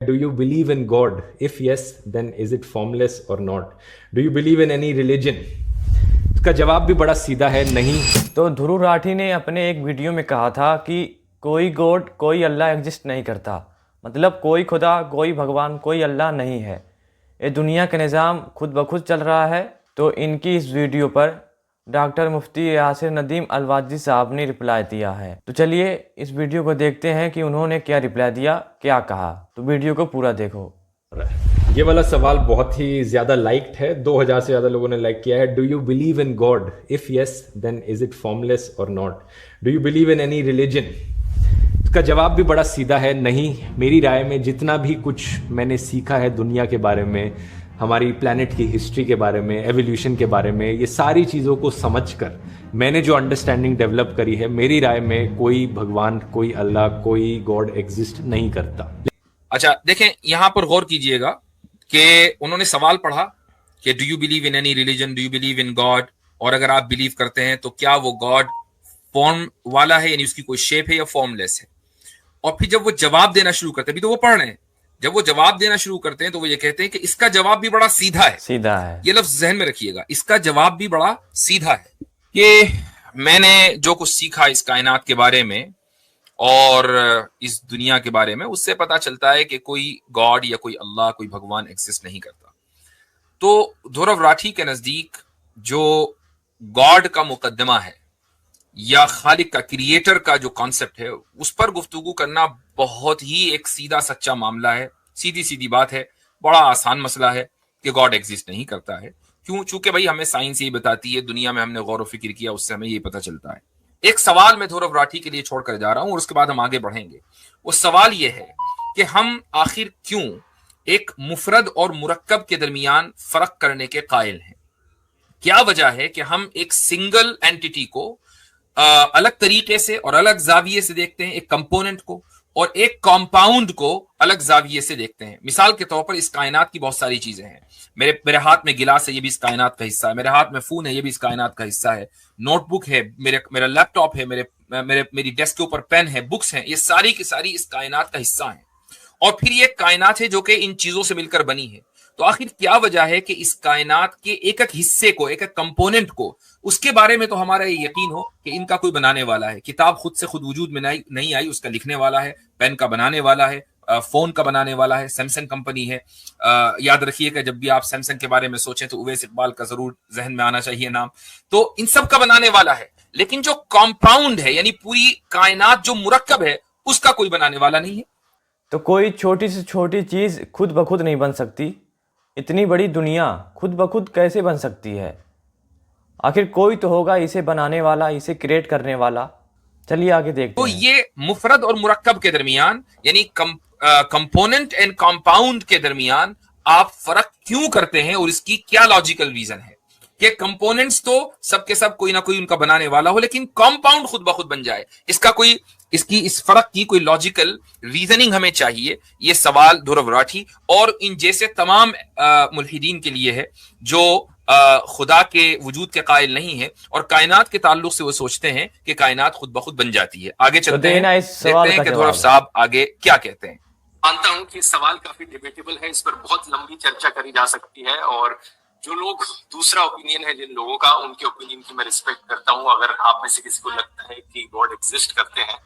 Do you believe in God? If yes, then is it formless or not? Do you believe in any religion? इसका जवाब भी बड़ा सीधा है, नहीं। तो ध्रुव राठी ने अपने एक वीडियो में कहा था कि कोई गॉड, कोई अल्लाह एग्जिस्ट नहीं करता, मतलब कोई खुदा, कोई भगवान, कोई अल्लाह नहीं है। ये दुनिया का निज़ाम खुद ब खुद चल रहा है। तो इनकी इस वीडियो पर डॉक्टर मुफ्ती यासिर नदीम अलवाजी साहब ने रिप्लाई दिया है। तो चलिए इस वीडियो को देखते हैं कि उन्होंने क्या रिप्लाई दिया, क्या कहा। तो वीडियो को पूरा देखो। ये वाला सवाल बहुत ही ज़्यादा लाइक्ड है, 2000 से ज़्यादा लोगों ने लाइक किया है। Do you believe in God? If yes, then is it formless और not? Do you believe in any religion? इसका जवाब भी बड़ा सीधा है, नहीं। मेरी राय में जितना भी कुछ मैंने सीखा है दुनिया के बारे में, हमारी प्लैनेट की हिस्ट्री के बारे में, एवोल्यूशन के बारे में, ये सारी चीज़ों को समझकर मैंने जो अंडरस्टैंडिंग डेवलप करी है, मेरी राय में कोई भगवान, कोई अल्लाह, कोई गॉड एग्जिस्ट नहीं करता। अच्छा देखें, यहां पर गौर कीजिएगा कि उन्होंने सवाल पढ़ा कि do you believe in any religion, do you believe in God, और अगर आप बिलीव करते हैं तो क्या वो गॉड फॉर्म वाला है, यानी उसकी कोई शेप है या फॉर्मलेस है। और फिर जब वो जवाब देना शुरू करते हैं, अभी तो वो पढ़ रहे हैं, जब वो जवाब देना शुरू करते हैं तो वो ये कहते हैं कि इसका जवाब भी बड़ा सीधा है। सीधा है, ये लफ्ज जहन में रखिएगा, इसका जवाब भी बड़ा सीधा है। कि मैंने जो कुछ सीखा इस कायनात के बारे में और इस दुनिया के बारे में, उससे पता चलता है कि कोई गॉड या कोई अल्लाह, कोई भगवान एग्जिस्ट नहीं करता। तो ध्रुव राठी के नजदीक जो गॉड का मुकदमा है या खालिक का, क्रिएटर का जो कॉन्सेप्ट है, उस पर गुफ्तगू करना बहुत ही एक सीधा सच्चा मामला है। सीधी सीधी बात है, बड़ा आसान मसला है कि गॉड एग्जिस्ट नहीं करता है। क्यों? चूंकि भाई हमें साइंस यही बताती है, दुनिया में हमने गौर व फिक्र किया, उससे हमें ये पता चलता है। एक सवाल मैं ध्रुव राठी के लिए छोड़कर जा रहा हूं और उसके बाद हम आगे बढ़ेंगे। वो सवाल ये है कि हम आखिर क्यों एक मुफरद और मुरक्कब के दरमियान फर्क करने के कायल हैं। क्या वजह है कि हम एक सिंगल एंटिटी को अलग तरीके से और अलग जाविये से देखते हैं, एक कंपोनेंट को, और एक कंपाउंड को अलग जाविये से देखते हैं। मिसाल के तौर पर इस कायनात की बहुत सारी चीजें हैं। मेरे हाथ में गिलास है, ये भी इस कायनात का हिस्सा है। मेरे हाथ में फोन है, ये भी इस कायनात का हिस्सा है। नोटबुक है, मेरा लैपटॉप है, मेरी डेस्क के ऊपर पेन है, बुक्स हैं, ये सारी की सारी इस कायनात का हिस्सा है। और फिर ये कायनात है जो कि इन चीजों से मिलकर बनी है। तो आखिर क्या वजह है कि इस कायनात के एक एक हिस्से को, एक एक कंपोनेंट को, उसके बारे में तो हमारा ये यकीन हो कि इनका कोई बनाने वाला है। किताब खुद से खुद वजूद में नहीं आई, उसका लिखने वाला है, पेन का बनाने वाला है, फोन का बनाने वाला है, सैमसंग कंपनी है। याद रखिएगा, जब भी आप सैमसंग के बारे में सोचें तो उवैस इकबाल का जरूर जहन में आना चाहिए नाम। तो इन सब का बनाने वाला है, लेकिन जो कंपाउंड है, यानी पूरी कायनात जो मुरक्कब है, उसका कोई बनाने वाला नहीं है। तो कोई छोटी से छोटी चीज़ खुद ब खुद नहीं बन सकती। इतनी बड़ी दुनिया खुद ब खुद कैसे बन सकती है? आखिर कोई तो होगा इसे बनाने वाला, इसे क्रिएट करने वाला। चलिए आगे देखते तो हैं। ये मुफरद और मुरक्कब के दरमियान, यानी कंपोनेंट एंड कंपाउंड के दरमियान आप फर्क क्यों करते हैं और इसकी क्या लॉजिकल रीजन है कि कंपोनेंट्स तो सबके सब कोई ना कोई उनका बनाने वाला हो, लेकिन कंपाउंड खुद ब खुद बन जाए। इस फर्क की कोई लॉजिकल रीजनिंग हमें चाहिए। ये सवाल ध्रुव राठी और इन जैसे तमाम मुल्हिदीन के लिए है जो खुदा के वजूद के कायल नहीं है और कायनात के ताल्लुक से वो सोचते हैं कि कायनात खुद ब खुद बन जाती है। आगे चलते हैं, देखते हैं कि ध्रुव साहब आगे क्या कहते हैं। मानता हूं कि सवाल काफी डिबेटेबल है, इस पर बहुत लंबी चर्चा करी जा सकती है, और जो लोग दूसरा ओपिनियन है जिन लोगों का, उनके ओपिनियन की मैं रिस्पेक्ट करता हूं। अगर आप में से किसी को लगता है कि गॉड एग्जिस्ट करते हैं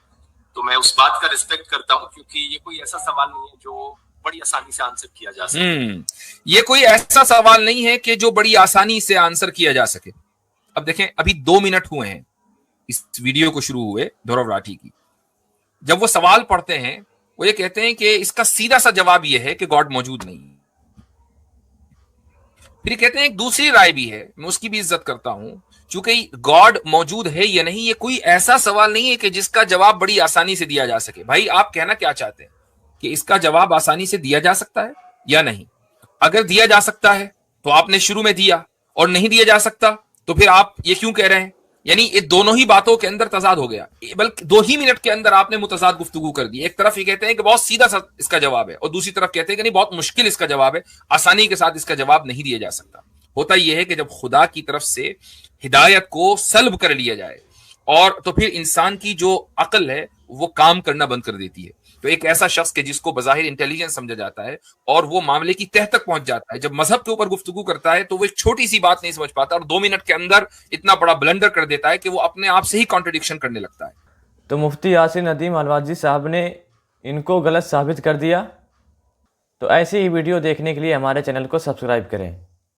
तो मैं उस बात का रिस्पेक्ट करता हूं, क्योंकि ये कोई ऐसा सवाल नहीं है जो बड़ी आसानी से आंसर किया जा सके। ये कोई ऐसा सवाल नहीं है कि जो बड़ी आसानी से आंसर किया जा सके। अब देखें, अभी 2 मिनट हुए हैं इस वीडियो को शुरू हुए ध्रुव राठी की। जब वो सवाल पढ़ते हैं, वो ये कहते हैं कि इसका सीधा सा जवाब ये है कि गॉड मौजूद नहीं। फिर कहते हैं एक दूसरी राय भी है, मैं उसकी भी इज्जत करता हूं, चूंकि गॉड मौजूद है या नहीं, ये कोई ऐसा सवाल नहीं है कि जिसका जवाब बड़ी आसानी से दिया जा सके। भाई आप कहना क्या चाहते हैं कि इसका जवाब आसानी से दिया जा सकता है या नहीं? अगर दिया जा सकता है तो आपने शुरू में दिया, और नहीं दिया जा सकता तो फिर आप ये क्यों कह रहे हैं? यानी ये दोनों ही बातों के अंदर तजाद हो गया, बल्कि 2 ही मिनट के अंदर आपने मुतजाद गुफ्तगू कर दी। एक तरफ ये कहते हैं कि बहुत सीधा सा इसका जवाब है, और दूसरी तरफ कहते हैं कि नहीं, बहुत मुश्किल इसका जवाब है, आसानी के साथ इसका जवाब नहीं दिया जा सकता। होता यह है कि जब खुदा की तरफ से हिदायत को सल्ब कर लिया जाए, और तो फिर इंसान की जो अक्ल है वो काम करना बंद कर देती है। تو ایک ایسا شخص کہ جس کو بظاہر انٹیلیجنس سمجھا جاتا ہے اور وہ معاملے کی تہ تک پہنچ جاتا ہے، جب مذہب کے اوپر گفتگو کرتا ہے تو وہ ایک چھوٹی سی بات نہیں سمجھ پاتا اور 2 منٹ کے اندر اتنا بڑا بلنڈر کر دیتا ہے کہ وہ اپنے آپ سے ہی کانٹرڈکشن کرنے لگتا ہے. تو مفتی یاسر ندیم الواجی صاحب نے ان کو غلط ثابت کر دیا. تو ایسی ہی ویڈیو دیکھنے کے لیے ہمارے چینل کو سبسکرائب کریں.